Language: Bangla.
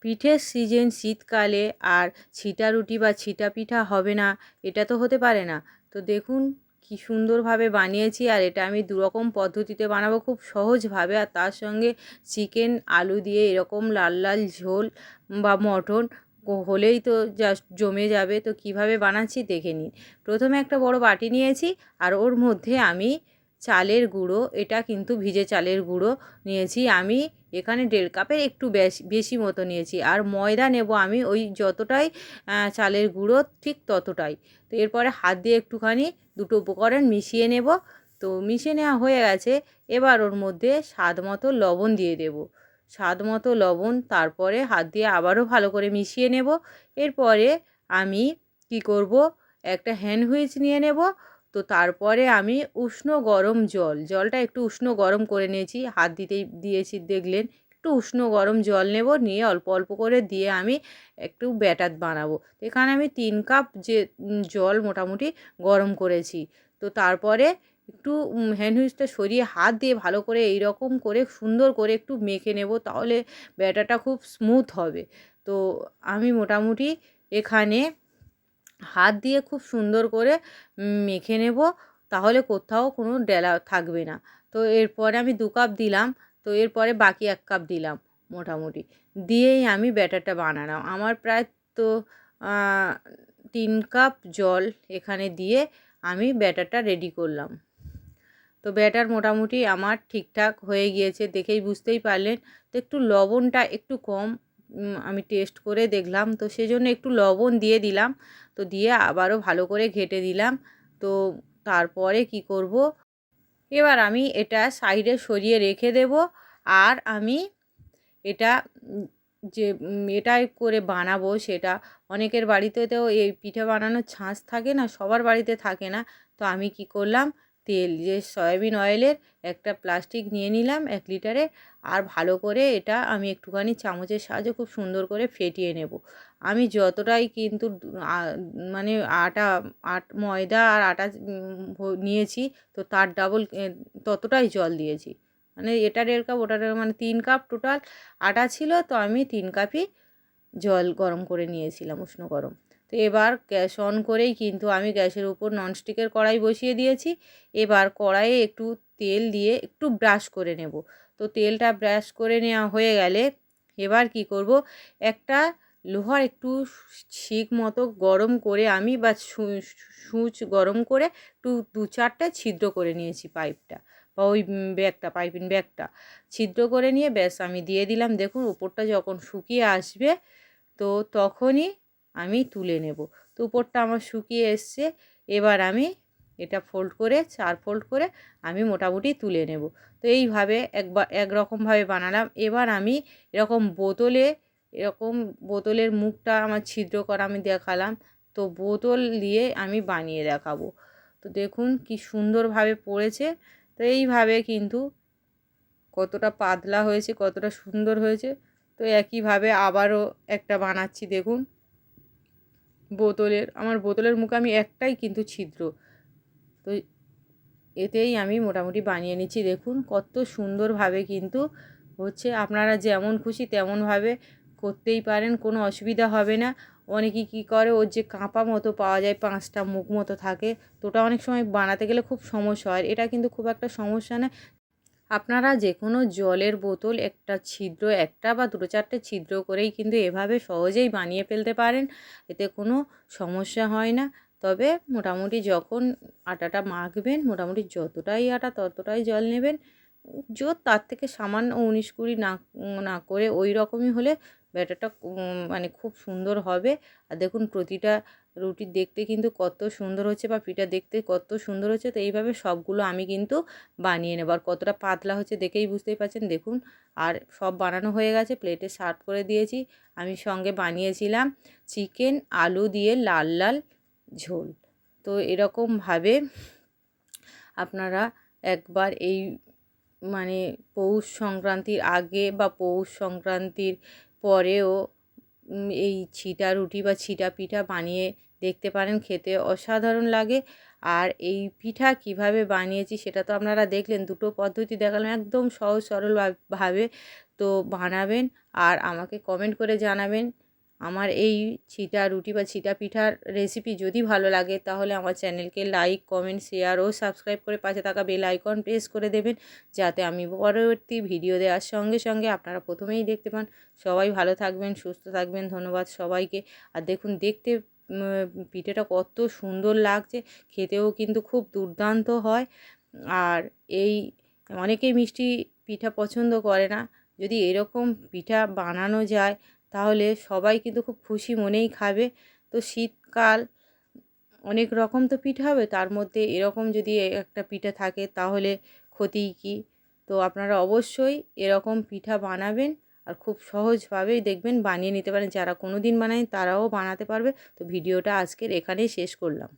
পিঠের সিজন শীতকালে আর ছিটা রুটি বা ছিটা পিঠা হবে না, এটা তো হতে পারে না। তো দেখুন কি সুন্দরভাবে বানিয়েছি, আর এটা আমি দুরকম পদ্ধতিতে বানাবো খুব সহজভাবে, আর তার সঙ্গে চিকেন আলু দিয়ে এরকম লাল লাল ঝোল বা মটন হলেই তো জাস্ট জমে যাবে। তো কিভাবে বানাচ্ছি দেখে নিন। প্রথমে একটা বড় বাটি নিয়েছি, আর ওর মধ্যে আমি চালের গুঁড়ো, এটা কিন্তু ভিজে চালের গুঁড়ো নিয়েছি আমি এখানে 1.5 কাপের একটু বেশি মতো নিয়েছি। আর ময়দা নেব আমি ওই যতটাই চালের গুঁড়ো ঠিক ততটাই। তো এরপরে হাত দিয়ে একটুখানি দুটো উপকরণ মিশিয়ে নেব। তো মিশিয়ে নেওয়া হয়ে গেছে। এবার ওর মধ্যে স্বাদ মতো লবণ দিয়ে দেব, স্বাদ মতো লবণ। তারপরে হাত দিয়ে আবারও ভালো করে মিশিয়ে নেব। এরপরে আমি কি করব, একটা হ্যান্ড হুইচ নিয়ে নেব। তো তারপরে আমি উষ্ণ গরম জলটা একটু উষ্ণ গরম করে নিয়েছি, হাত দিতেই দিয়েছি দেখলেন। একটু উষ্ণ গরম জল নেব, নিয়ে অল্প অল্প করে দিয়ে আমি একটু ব্যাটার বানাবো। এখানে আমি 3 কাপ যে জল মোটামুটি গরম করেছি। তো তারপরে একটু হ্যান্ড হুইচটা সরিয়ে হাত দিয়ে ভালো করে এই রকম করে সুন্দর করে একটু মেখে নেব, তাহলে ব্যাটারটা খুব স্মুথ হবে। তো আমি মোটামুটি এখানে হাত দিয়ে খুব সুন্দর করে মেখে নেব, তাহলে কোথাও কোনো ডেলা থাকবে না। তো এরপরে আমি 2 কাপ দিলাম। তো এরপরে বাকি 1 কাপ দিলাম মোটামুটি, দিয়েই আমি ব্যাটারটা বানালাম। আমার প্রায় তো 3 কাপ জল এখানে দিয়ে আমি ব্যাটারটা রেডি করলাম। তো ব্যাটার মোটামুটি আমার ঠিকঠাক হয়ে গিয়েছে, দেখেই বুঝতেই পারলেন। তো একটু লবণটা একটু কম আমি টেস্ট করে দেখলাম, তো সেজন্য একটু লবণ দিয়ে দিলাম। তো দিয়ে আবারও ভালো করে ঘেঁটে দিলাম। তো তারপরে কি করব, এবার আমি এটা সাইডে সরিয়ে রেখে দেব। আর আমি এটা যে এটাই করে বানাবো, সেটা অনেকের বাড়িতে তো এই পিঠে বানানোর ছাঁচ থাকে না, সবার বাড়িতে থাকে না। তো আমি কি করলাম, তেল যে সয়াবিন অয়েলের একটা প্লাস্টিক নিয়ে নিলাম 1 লিটারের। আর ভালো করে এটা আমি একটুখানি চামচের সাহায্যে খুব সুন্দর করে ফেটিয়ে নেব। আমি যতটাই কিন্তু মানে ময়দা আর আটা নিয়েছি, তো তার ডাবল ততটাই জল দিয়েছি। মানে এটা 1.5 কাপ, ওটা 1.5, মানে 3 কাপ টোটাল আটা ছিল। তো আমি 3 কাপই জল গরম করে নিয়েছিলাম, উষ্ণ গরম। তো এবার গ্যাস অন করেই কিন্তু আমি গ্যাসের উপর ননস্টিকের কড়াই বসিয়ে দিয়েছি। এবার কড়াইয়ে একটু তেল দিয়ে একটু ব্রাশ করে নেব। তো তেলটা ব্রাশ করে নেওয়া হয়ে গেলে এবার কি করব, একটা লোহার একটু শিক মতো গরম করে আমি বা সূচ গরম করে একটু 2-4টে ছিদ্র করে নিয়েছি পাইপটা বা ওই ব্যাগটা, পাইপিং ব্যাগটা ছিদ্র করে নিয়ে ব্যাস আমি দিয়ে দিলাম। দেখুন উপরটা যখন শুকিয়ে আসবে, তো তখনই আমি তুলে নেব। তো উপরটা আমার শুকিয়ে এসছে। এবার আমি এটা ফোল্ড করে 4 ফোল্ড করে আমি মোটামুটি তুলে নেব। তো এইভাবে একরকমভাবে বানালাম। এবার আমি এরকম এরকম বোতলের মুখটা আমার ছিদ্র করা আমি দেখালাম। তো বোতল দিয়ে আমি বানিয়ে দেখাবো। তো দেখুন কি সুন্দরভাবে পড়েছে। তো এইভাবে কিন্তু কতটা পাতলা হয়েছে, কতটা সুন্দর হয়েছে। তো একইভাবে আবারও একটা বানাচ্ছি দেখুন। আমার বোতলের মুখে আমি একটাই কিন্তু ছিদ্র। তো এতেই আমি মোটামুটি বানিয়ে নিচ্ছি। দেখুন কত সুন্দরভাবে কিন্তু হচ্ছে। আপনারা যেমন খুশি তেমনভাবে করতেই পারেন, কোনো অসুবিধা হবে না। অনেকে কী করে, ওর যে কাঁপা মতো পাওয়া যায়, 5টা মুখ মতো থাকে, তো ওটা অনেক সময় বানাতে গেলে খুব সমস্যা হয়। এটা কিন্তু খুব একটা সমস্যা না। আপনারা যে কোনো জলের বোতল একটা ছিদ্র, একটা বা 2-4টে ছিদ্র করেই কিন্তু এভাবে সহজেই বানিয়ে ফেলতে পারেন, এতে কোনো সমস্যা হয় না। তবে মোটামুটি যখন আটাটা মাখবেন, মোটামুটি যতটাই আটা ততটাই জল নেবেন। তার থেকে সামান্য 19-20 না না করে ওই রকমই হলে ব্যাটারটা মানে খুব সুন্দর হবে। আর দেখুন প্রতিটা রুটি দেখতে কিন্তু কত সুন্দর হচ্ছে, বা পিঠা দেখতে কত সুন্দর হচ্ছে। তো এইভাবে সবগুলো আমি কিন্তু বানিয়ে নেব। আর কতটা পাতলা হচ্ছে দেখেই বুঝতেই পারছেন। দেখুন, আর সব বানানো হয়ে গেছে, প্লেটে সার্ভ করে দিয়েছি। আমি সঙ্গে বানিয়েছিলাম চিকেন আলু দিয়ে লাল লাল ঝোল। তো এরকমভাবে আপনারা একবার এই মানে পৌষ সংক্রান্তির আগে বা পৌষ সংক্রান্তির পরেও এই ছিটা রুটি বা ছিটা পিঠা বানিয়ে দেখতে পারেন, খেতে অসাধারণ লাগে। আর এই পিঠা কিভাবে বানিয়েছি সেটা তো আপনারা দেখলেন, দুটো পদ্ধতি দেখালাম একদম সহজ সরল ভাবে। তো তো বানাবেন আর আমাকে কমেন্ট করে জানাবেন। আমার এই ছিটা রুটি বা ছিটা পিঠার রেসিপি যদি ভালো লাগে তাহলে আমার চ্যানেলকে লাইক, কমেন্ট, শেয়ার ও সাবস্ক্রাইব করে পাশে থাকা বেল আইকন প্রেস করে দেবেন, যাতে আমি পরবর্তী ভিডিও দেওয়ার সঙ্গে সঙ্গে আপনারা প্রথমেই দেখতে পান। সবাই ভালো থাকবেন, সুস্থ থাকবেন, ধন্যবাদ সবাইকে। আর দেখুন দেখতে পিঠেটা কত সুন্দর লাগছে, খেতেও কিন্তু খুব দুর্দান্ত হয়। আর এই অনেকেই মিষ্টি পিঠা পছন্দ করে না, যদি এরকম পিঠা বানানো যায় তাহলে সবাই কিন্তু খুব খুশি মনেই খাবে। তো শীতকাল অনেক রকম তো পিঠা হবে, তার মধ্যে এরকম যদি একটা পিঠা থাকে তাহলে ক্ষতি কী। তো আপনারা অবশ্যই এরকম পিঠা বানাবেন আর খুব সহজভাবেই দেখবেন বানিয়ে নিতে পারেন। যারা কোনো দিন বানায় তারাও বানাতে পারবে। তো ভিডিওটা আজকের এখানেই শেষ করলাম।